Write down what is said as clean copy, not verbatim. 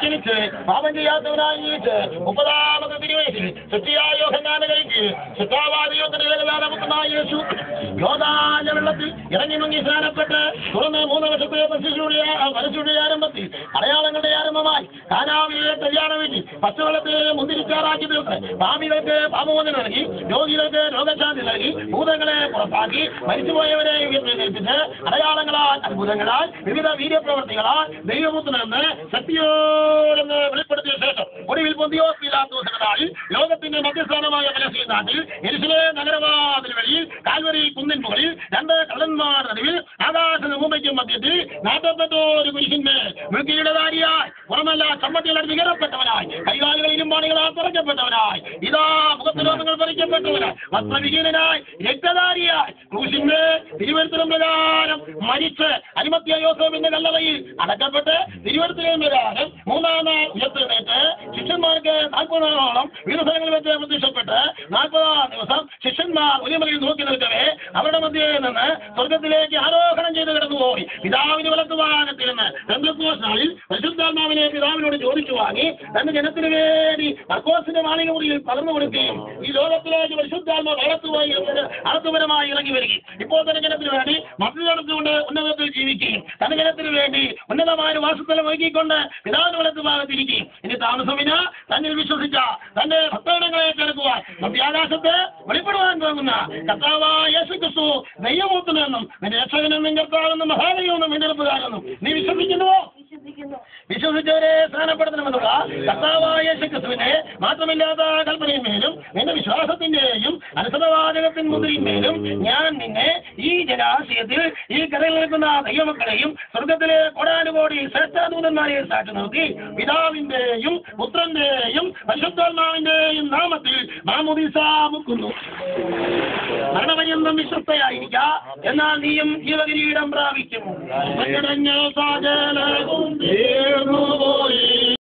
ജനിച്ച് പാപം ചെയ്യാത്തവനായി ജീവിച്ച് 30-ാമത്തെ തിരുവയസ്സിൽ സൃഷ്ടിയായ യോഹന്നാനെ കഴിച്ച് ശുദ്ധാവാദിയോത്തരമുക്തനായ യേശു യോദാന വെള്ളത്തിൽ ഇറങ്ങി മുങ്ങി സ്നാനപ്പെട്ട് തുറന്ന് 3 വർഷത്തെ മനസ്സുடைய ആരംഭത്തിൽ അടയാളങ്ങളുടെ ആരംഭമായി കാനാവിലെ കല്യാണ വീട്ടിൽ പച്ചവെള്ളത്തെ മുന്തിരിച്ചാറാക്കി തീർത്ത് പാപികൾക്ക് പാപമോചനം നൽകി രോഗികൾക്ക് രോഗശാന്തി നൽകി ഭൂതങ്ങളെ പുറത്താക്കി മരിച്ചുപോയവരെ ഉയർത്തിച്ച് അടയാളങ്ങളാൽ അത്ഭുതങ്ങളാൽ വിവിധ വീര്യപ്രവർത്തികളാൽ ദൈവപുത്രനെന്ന് ശക്തിയോടെന്ന് വെളിപ്പെടുത്തിയ ശേഷം ഒടുവിൽ പൊന്തിയോസ് പീലാത്തോസ് എന്ന നാളിൽ ലോകത്തിന്റെ മധ്യസ്ഥാനമായ പലസ്തീൻ നാട്ടിൽ യെരുശലേം നഗരവാതിൽ വഴിയിൽ കാൽവരി കുന്നിൻ മുകളിൽ 2 കള്ളന്മാർ നടുവിൽ ആകാശത്തിന് ഭൂമിക്കും മധ്യത്തിൽ 41 കുരിശിന്മേൽ മൃഗീടധാരിയായി പുറമല്ല ചമ്മട്ടികളാൽ വികരപ്പെട്ടവനായി കൈകാലുകൾ ഇരുമ്പാണികളാൽ തുറക്കപ്പെട്ടവനായി ഇതാ മുഖത്തുരോഗങ്ങൾ പറിക്കപ്പെട്ടവനായി വസ്ത്രവിഹീനനായി രക്തധാരിയായി ക്രൂശിന്മേൽ തിരുവനന്തപുരം പ്രകാരം മരിച്ച് അരിമത്യ യോസേഫിന്റെ കല്ലറയിൽ അടക്കപ്പെട്ട് തിരുവനന്തപുരം പ്രകാരം 3-ാം നാൾ ഉയർത്തെഴുന്നേറ്റ് ശിഷ്യന്മാർക്ക് 40 നാളോളം വിവിധ സ്ഥലങ്ങളിൽ വെച്ച് പ്രത്യക്ഷപ്പെട്ട് 40-ാം ദിവസം ശിഷ്യന്മാർ ഒലിമലയിൽ നോക്കി നിൽക്കവേ അവരുടെ മധ്യേ നിന്ന് സ്വർഗത്തിലേക്ക് ആരോഹണം ചെയ്ത് കിടന്നുപോയി. പിതാവിന് വലത്തുഭാഗത്തിൽ നിന്ന് പെന്തക്കോസ്ത് നാളിൽ പരിശുദ്ധാത്മാവിനെ പിതാവിനോട് ചോദിച്ചു വാങ്ങി തന്റെ ജനത്തിനു വേണ്ടി മർക്കോസിന്റെ മാളിക മുറിയിൽ പകർന്നു കൊടുക്കുകയും ഈ ലോകത്തിലേക്ക് പരിശുദ്ധാത്മാവ് അളത്തുപരമായി ഇറങ്ങി വരികയും ഇപ്പോൾ തന്നെ ജനത്തിനു വേണ്ടി മധ്യ നടത്തുകൊണ്ട് ഉന്നതത്തിൽ ജീവിക്കുകയും തന്റെ ജനത്തിനു വേണ്ടി ഉന്നതമായ വാസസ്ഥലം ഒരുക്കിക്കൊണ്ട് പിതാവിന് വലത്തുഭാഗത്തിരിക്കുകയും ഇനി താമസമിന തന്നിൽ വിശ്വസിച്ച തന്റെ ഭക്തഗണങ്ങളെ കേൾക്കുവാൻ മധ്യാകാശത്ത് വെളിപ്പെടുവാൻ പോകുന്ന കർത്താവായ യേശുക്രിസ്തു ദൈവപുത്രനെന്നും നിന്റെ രക്ഷകനെന്നും കർത്താവെന്നും മഹാദൈവമെന്നും വീണ്ടെടുപ്പുകാരെന്നും നീ വിശ്വസിക്കുന്നുവോ? വിശ്വസിച്ചവരെ സ്നാനപ്പെടുത്തണമെന്നുള്ള കർത്താവായ യേശുക്രിസ്തുവിനെ മാറ്റമില്ലാത്ത കൽപ്പനയിന്മേലും നിന്റെ വിശ്വാസത്തിന്റെയും അനുസൃതവാചകത്തിൻ മുദ്രയിന്മേലും ഞാൻ നിന്നെ ഈ ജലാശയത്തിൽ ഈ കരയിൽ നിൽക്കുന്ന ദൈവമക്കളെയും സ്വർഗത്തിലെ കോടാനുകോടി ശ്രേഷ്ഠദൂതന്മാരെ സാക്ഷി നിർത്തി പിതാവിന്റെയും പുത്രന്റെയും പരിശുദ്ധാത്മാവിന്റെയും നാമത്തിൽ മാമോദീസ മുക്കുന്നു. മരണപര്യന്തം വിശ്വസ്തയായിരിക്ക, എന്നാൽ നീയും ജീവകിരീടം പ്രാപിക്കും.